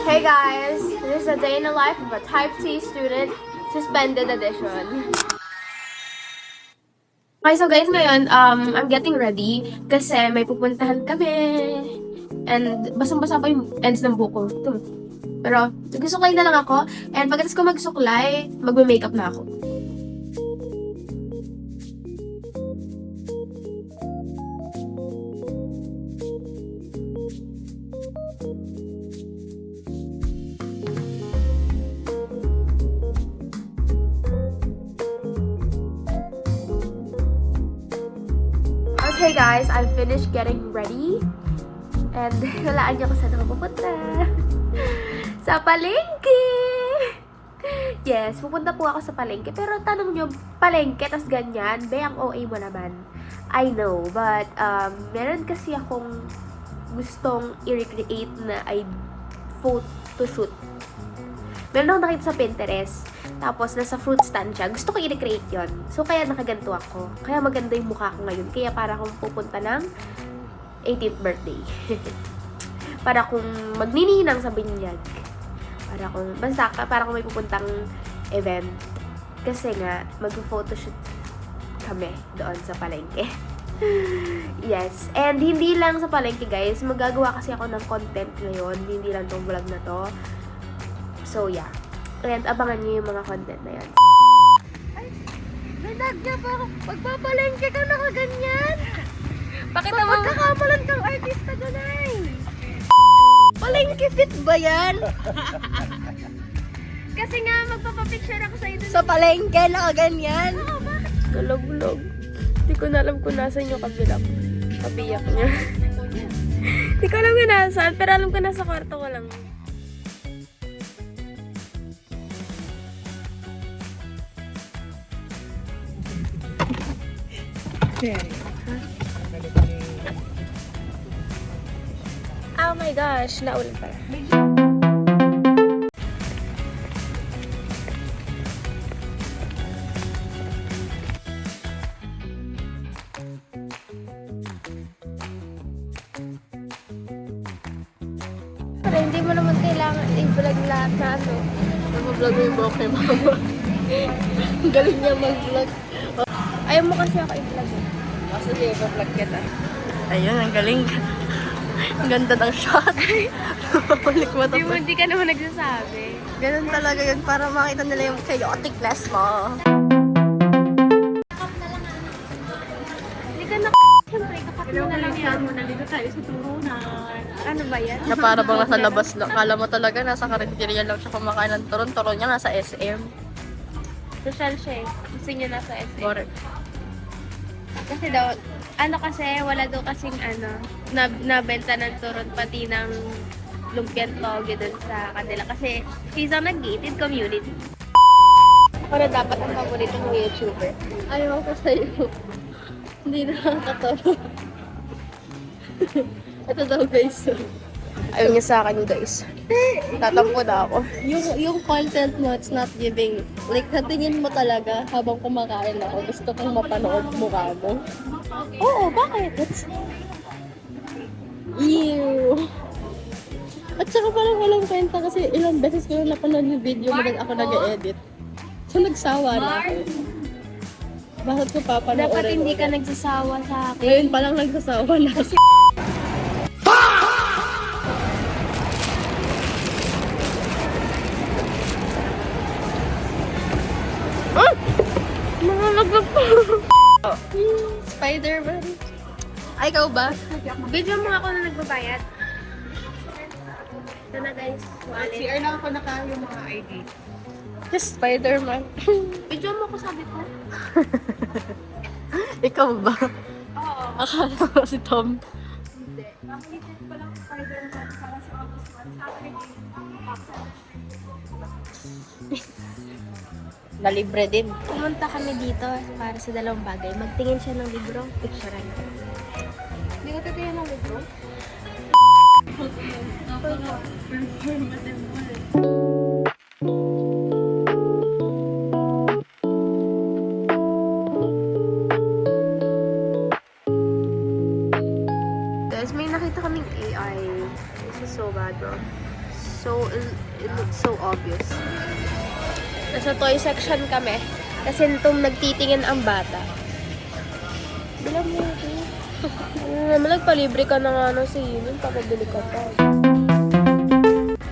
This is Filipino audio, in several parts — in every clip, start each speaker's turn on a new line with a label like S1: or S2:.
S1: Hey guys, this is a day in the life of a Type C student, suspended edition. Okay, so guys, ngayon, I'm getting ready kasi may pupuntahan kami. And basang-basa pa yung ends ng buko. Ito. Pero, suklay na lang ako. And pagkatapos ko magsuklay, magme-makeup na ako. Okay guys, I finished getting ready. And walaan niyo kung saan ako pupunta. Sa palengke! Yes, pupunta po ako sa palengke. Pero tanong niyo, palengke, tas ganyan, be, ang OA mo naman. I know, but meron kasi akong gustong i-recreate na photoshoot. Meron akong nakita sa Pinterest. Tapos, nasa fruit stand siya. Gusto ko i-recreate yun. So, kaya nakaganto ako. Kaya maganda yung mukha ko ngayon. Kaya para akong pupunta ng 18th birthday. Para kung magnininang sa binyag. Para kung may pupuntang event. Kasi nga, mag-photoshoot kami doon sa palengke. Yes. And hindi lang sa palengke, guys. Magagawa kasi ako ng content ngayon. Hindi lang tong vlog na to. So, yeah. And abangan niyo yung mga content na yan. Ay, may nagya pa. Pagpapalengke ka na kaganyan. Pakita mo. Magkakamalan kang artista doon ay.
S2: Palengke fit ba yan?
S1: Kasi nga, magpapapicture ako sa ito.
S2: Sa palengke na ganyan?
S1: Oo, bakit? Nalog-log. Hindi ko na alam kung nasan yung kabilang kabiyak niya. Hindi ko alam kung nasan, pero alam ko nasa kwarto ko lang. Oh my gosh, naulan pala. Pero hindi mo naman kailangan i-vlog lahat na ano.
S2: Mag-vlog mo yung buhok kay mama. Galing niya mag-vlog.
S1: Ayaw mo kasi ako i-vlog eh.
S2: Kasi di ba vlog kita? Ayun, ang galing. Ang ganda ng shot. Balik mo to.
S1: Hindi ka naman nagsasabi.
S2: Ganun talaga yun para makita nila yung chaoticness mo.
S1: Hindi ka na siyempre, kakat mo na lang yan.
S3: Nalito tayo sa turunan.
S1: Ano ba yan?
S2: Na para bang nasa labas lang. Kala mo talaga nasa karinderya lang siya kumakain ng turon. Turon niya nasa SM.
S1: Social siya eh. Gusto niya nasa SM.
S2: Correct.
S1: Kasi daw, ano kasi, wala daw kasing ano, nabenta ng turon pati ng lumpiang toge dun sa kanila. Kasi, she's a gated community. Para dapat ang paborito ng YouTuber.
S2: Ayaw ko sa'yo. Hindi nakakatawa. Ito daw guys.
S1: Ayaw niya sa akin guys. Tatampo na ako.
S2: Yung content mo, it's not giving. Like, natingin mo talaga habang kumakain ako. Gusto kong mapanood mukha mo.
S1: Oo, bakit?
S2: Ew! At saka parang walang kwenta kasi ilang beses ko na napanood yung video mo na ako nag-edit. So, nagsawa na ako. Bakit ko papanoorin?
S1: Dapat hindi ka nagsasawa sa akin.
S2: Ngayon pa lang nagsasawa na kasi.
S1: Mga magpapo.
S2: Spider-Man. Ay, ikaw ba?
S1: Video mo ako na nagbabayad. Ito na guys. Wallet.
S3: CR lang ako naka yung mga ID.
S2: Yes, Spider-Man.
S1: Video mo ako sabi ko.
S2: Ikaw ba?
S1: Oo.
S2: Akala ko si Tom.
S3: Hindi. Nakikita ko lang Spider-Man para sa August 1. Sa akin
S2: Nalibre din.
S1: Pumunta kami dito para sa dalawang bagay. Magtingin siya ng libro, picturean.
S3: Hindi ko tatayo ng libro.
S1: Guys, may nakita kaming AI. This is so bad, bro. So, it looks so obvious. Nasa toy section kami. Kasi nitong nagtitingin ang bata. Bilang mo ito. Nagpalibre ka na nga ng sinin. Papabili ka pa.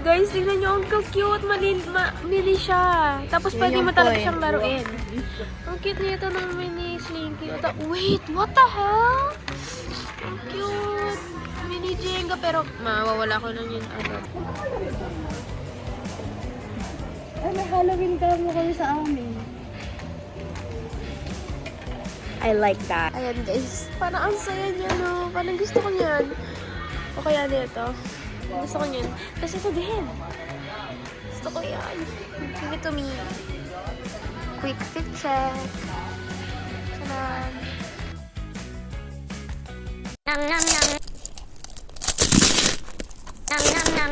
S1: Guys, tingnan nyo. Ang cute. Mini siya. Tapos pwede mo talaga siyang laruin. Ang cute nito ng mini Slinky. Wait, what the hell? Ang cute. Mini Jenga. Pero mawawala ko lang yun.
S2: Ay, may Halloween mo kami sa amin.
S1: I like that. Ayan guys, parang ang saya niya, no? Parang gusto ko niyan. O kaya nito. Gusto ko niyan. Kasi ito din. Gusto ko yan. Give it to me. Quick fit check. Tanan. Nam nam nam. Nam nam nam.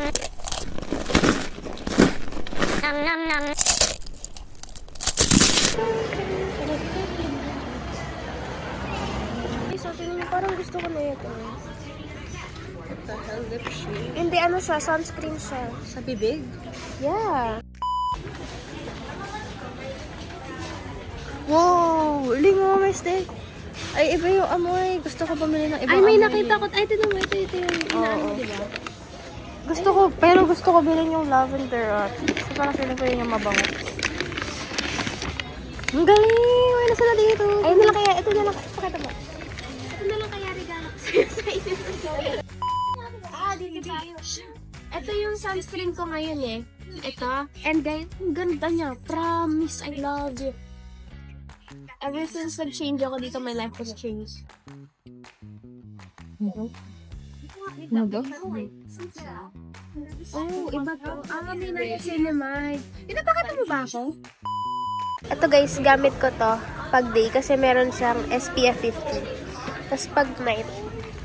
S1: Nam nam nam. So, tingnan niyo, parang gusto ko na ito.
S2: What the hell, lip shade?
S1: Hindi, ano siya, sunscreen siya.
S2: Sa bibig?
S1: Yeah.
S2: Wow! Uling mo, may steak. Ay, iba yung amoy. Gusto ko bumili ng ibang
S1: Ay, may
S2: amoy.
S1: nakita ko. Ay, tignan mo, ito yung inaano mo, diba?
S2: Gusto ko bilhin yung lavender. Kasi parang feeling ko yun yung mabango. Ang galing! May nasa na dito.
S1: Ay, nila kaya, ito na lang, pakita mo. Ito na lang kaya regalo ko sa'yo sa inyo. Dito tayo. Ito yung sunscreen ko ngayon eh. Ito. And guys, ang ganda niya. Promise, I love it. Ever since nag-change ako dito, my life has changed. Oh, iba to. May niacinamide. Pinapakita mo ba ako? Ito guys, gamit ko to pag day kasi meron siyang SPF 50. Tapos pag night,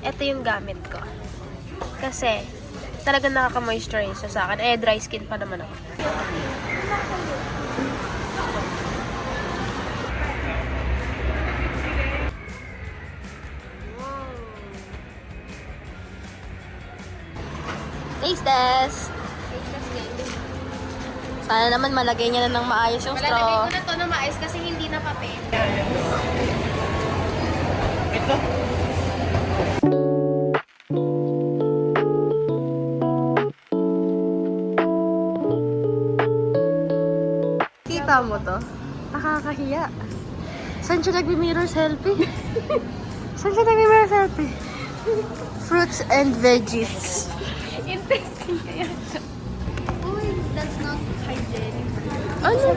S1: ito yung gamit ko. Kasi talagang nakaka-moisturize siya sa akin. Dry skin pa naman ako.
S2: Taste test! Sana naman malagay niya na ng maayos yung straw.
S1: Lalagay ko na to na maayos kasi hindi na papel.
S2: Kita mo to? Nakakahiya. Saan siya nagmi-mirror selfie? Saan siya nagmi-mirror selfie? Fruits and veggies.
S1: Interesting kaya siya.
S3: Uy, that's not hygienic.
S1: Ano?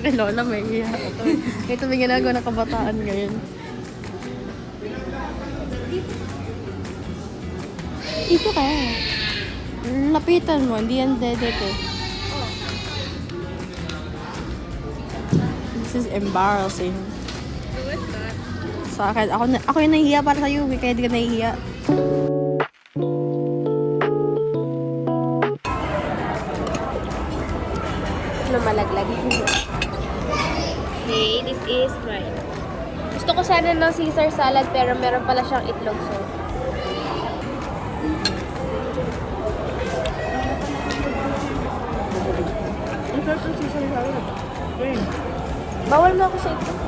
S2: Kay Lola may hiya. Ito may ginagawa ng kabataan ngayon. Dito ka. Lapitan mo, hindi yan dede to. This is embarrassing. Sa akin, ako yung nahihiya para sa'yo, kaya di ka nahihiya.
S1: Lumalaglag. Okay, this is mine. Gusto ko sana ng Caesar salad pero meron pala siyang itlog so. Bawal na ako sa itlog.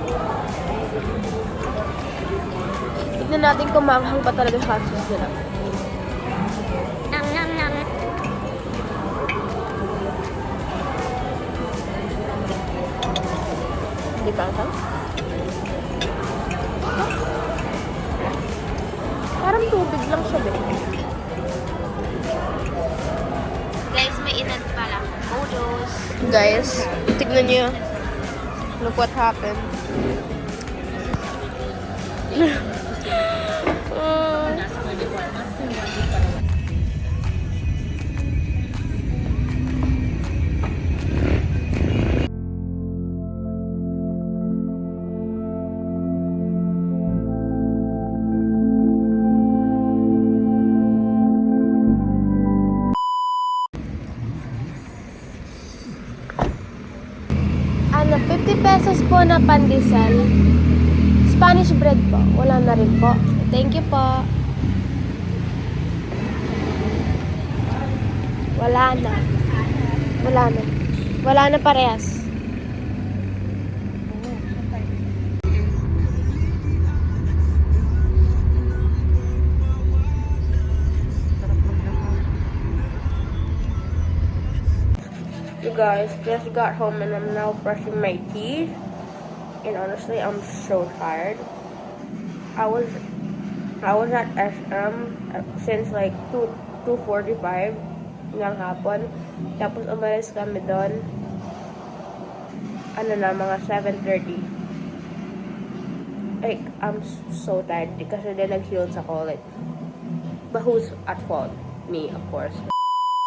S1: Tignan natin kung maanghang pa talaga hot sauce nila. Nam nam nam. Hindi pa ang parang tubig lang siya din. Guys, may inad pala. Odos.
S2: Guys, tignan niyo. Look what happened.
S1: Ano, 50 pesos po na pandesal. Spanish bread po. Wala na rin po. Thank you po. Wala na. Wala na. Wala na parehas. You guys, just got home and I'm now brushing my teeth. And honestly, I'm so tired. I was at SM since like 2:45 ng hapon. Tapos umalis kami doon. Ano na, mga 7:30. Like, I'm so tired kasi then nag-heels ako. Like, but who's at fault? Me, of course.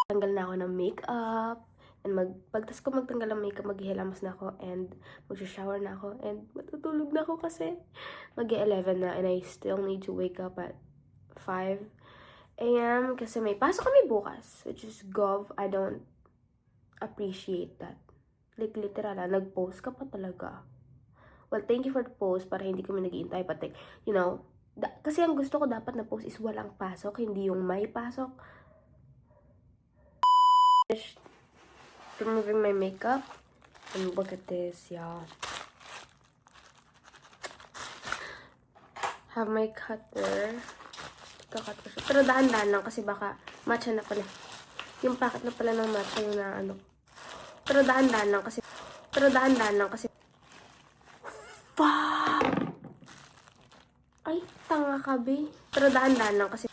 S1: Tanggal na ako ng makeup. And pagtas ko magtanggal ng makeup, maghihilamos na ako. And mag-shower na ako. And matutulog na ako kasi mag-11 na. And I still need to wake up at 5 a.m. Kasi may pasok kami bukas. Which is gov. I don't appreciate that. Like, literal, nag-post ka pa talaga. Well, thank you for the post para hindi kami nag-iintay. But like, you know, kasi ang gusto ko dapat na post is walang pasok, hindi yung may pasok. Removing my makeup. And look at this, y'all. Have my cutter. Kakat ko siya. Pero dahan-dahan lang kasi baka matcha na pala. Yung packet na pala ng matcha yung na ano. Pero dahan-dahan lang kasi. Fuck! Ay, tanga ka, be. Pero dahan-dahan lang kasi.